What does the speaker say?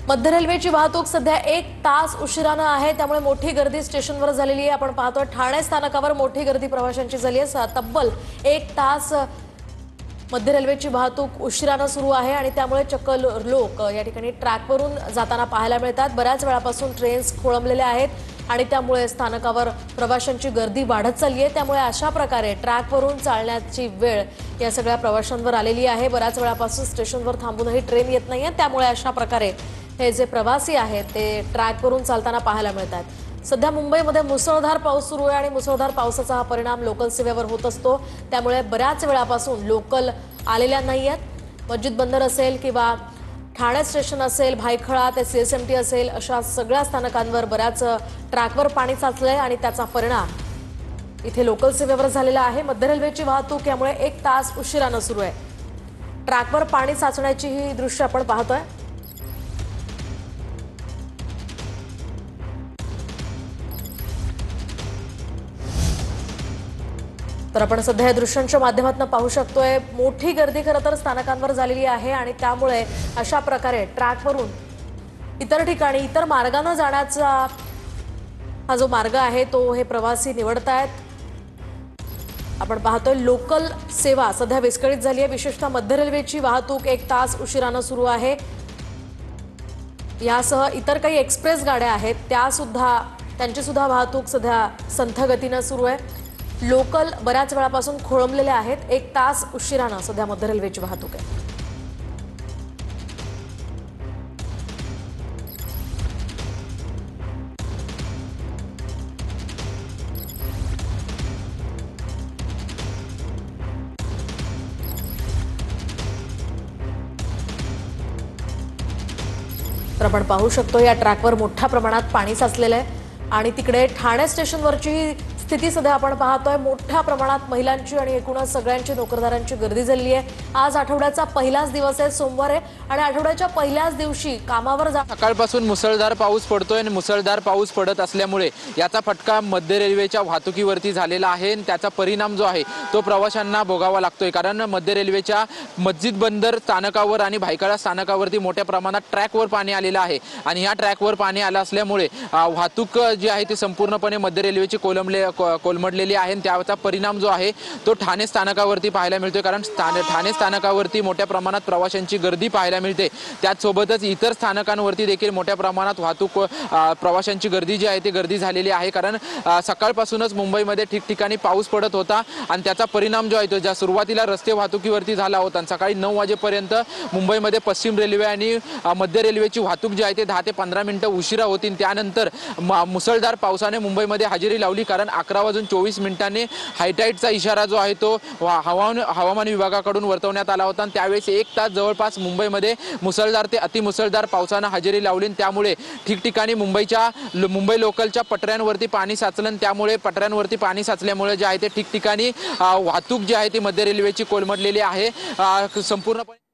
मध्य रेल्वेची वाहतूक सध्या 1 तास उशिराने आहे, त्यामुळे मोठी गर्दी स्टेशनवर झालेली आहे। आपण पाहतोय ठाणे स्थानकावर मोठी गर्दी प्रवाशांची झाली आहे। तब्बल 1 तास मध्य रेल्वेची वाहतूक उशिराने सुरू आहे आणि त्यामुळे चक्क लोक या ठिकाणी ट्रॅकवरून जाताना पाहायला मिळतात। बऱ्याच वेळापासून ट्रेन्स खोळंबलेल्या आहेत आणि त्यामुळे स्थानकावर प्रवाशांची गर्दी वाढत चालली आहे। त्यामुळे अशा प्रकारे ट्रॅकवरून चालण्याची वेळ या सगळ्या प्रवाशांवर आलेली आहे। बऱ्याच वेळापासून स्टेशनवर थांबूनही ट्रेन येत नाहीये, त्यामुळे अशा प्रकारे हे जे प्रवासी आहेत ते ट्रॅकवरून चालताना पाहायला मिळतात। सध्या मुंबईमध्ये मुसळधार पाऊस सुरू आहे आणि मुसळधार पावसाचा हा परिणाम लोकल सेवेवर होत असतो, त्यामुळे बऱ्याच वेळापासून लोकल आलेल्या नाहीयेत। मस्जिद बंदर असेल किंवा ठाणे स्टेशन असेल, भायखळा ते CSMT असेल, अशा सगळ्या स्थानकांवर बऱ्याच ट्रॅकवर पाणी साचलंय आणि त्याचा परिणाम इथे लोकल सेवेवर झालेला आहे। मध्य रेल्वेची वाहतूक यामुळे 1 तास उशिराने सुरू आहे। ट्रॅकवर पाणी साचण्याची ही दृश्य आपण पाहतोय। तर आपण सध्या या दृश्यांच्या माध्यमातून पाहू शकतोय मोठी गर्दी खरं तर स्थानकांवर झालेली आहे आणि त्यामुळे अशा प्रकारे ट्रॅकवरून इतर ठिकाणी इतर मार्गाने जाण्याचा हा जो मार्ग आहे तो हे प्रवासी निवडतायत। आपण पाहतोय लोकल सेवा सध्या विस्कळीत झाली आहे। विशेषतः मध्य रेल्वेची वाहतूक 1 तास उशिराने सुरू आहे। यासह इतर काही एक्सप्रेस गाड्या आहेत त्यांची सुद्धा वाहतूक सध्या संथ गतीने सुरू आहे। लोकल बऱ्याच वेळापासून खोळंबलेले आहेत। 1 तास उशिराने सध्या मध्य रेल्वेची वाहतूक आहे। तर आपण पाहू शकतो या ट्रॅकवर मोठ्या प्रमाणात पाणी साचलेलं आहे आणि तिकडे ठाणे स्टेशनवरची स्थिती सध्या आपण पाहतोय। मोठ्या प्रमाणात महिलांची आणि एकूणच सगळ्यांची नोकरदारांची गर्दी झाली आहे। आज आठवड्याचा पहिलाच दिवस आहे, सोमवार आहे आणि आठवड्याच्या पहिल्याच दिवशी कामावर सकाळपासून मुसळधार पाऊस पडतोय आणि मुसळधार पाऊस पडत असल्यामुळे याचा फटका मध्य रेल्वेच्या वाहतुकीवरती झालेला आहे आणि त्याचा परिणाम जो आहे तो प्रवाशांना भोगावा लागतोय। कारण मध्य रेल्वेच्या मस्जिद बंदर स्थानकावर आणि भायखळा स्थानकावरती मोठ्या प्रमाणात ट्रॅकवर पाणी आलेलं आहे आणि ह्या ट्रॅकवर पाणी आलं असल्यामुळे वाहतूक जी आहे ती संपूर्णपणे मध्य रेल्वेची कोलमडलेली आहे। त्याचा परिणाम जो आहे तो ठाणे स्थानकावरती पाहायला मिळतोय। कारण ठाणे स्थानकावरती मोठ्या प्रमाणात प्रवाशांची गर्दी पाहायला मिळते। त्याचसोबतच इतर स्थानकांवरती देखील मोठ्या प्रमाणात वाहतूक प्रवाशांची गर्दी जी आहे ती गर्दी झालेली आहे। कारण सकाळपासूनच मुंबईमध्ये ठिकठिकाणी पाऊस पडत होता आणि त्याचा परिणाम जो आहे तो ज्या सुरुवातीला रस्ते वाहतुकीवरती झाला होता आणि सकाळी 9 वाजेपर्यंत मुंबईमध्ये पश्चिम रेल्वे आणि मध्य रेल्वेची वाहतूक जी आहे ते 10 ते 15 मिनिटं उशिरा होती। त्यानंतर मुसळधार पावसाने मुंबईमध्ये हजेरी लावली। कारण 11:24 हायटाईडचा इशारा जो आहे तो हवामान विभागाकडून वर्तवण्यात आला होता। त्यावेळेस 1 तास जवळपास मुंबईमध्ये मुसळधार ते अतिमुसळधार पावसाने हजेरी लावली। त्यामुळे ठिकठिकाणी मुंबई लोकलच्या पटऱ्यांवरती पाणी साचलं। त्यामुळे पटऱ्यांवरती पाणी साचल्यामुळे जे आहे ते ठिकठिकाणी वाहतूक जी आहे ती मध्य रेल्वेची कोलमडलेली आहे संपूर्णपणे।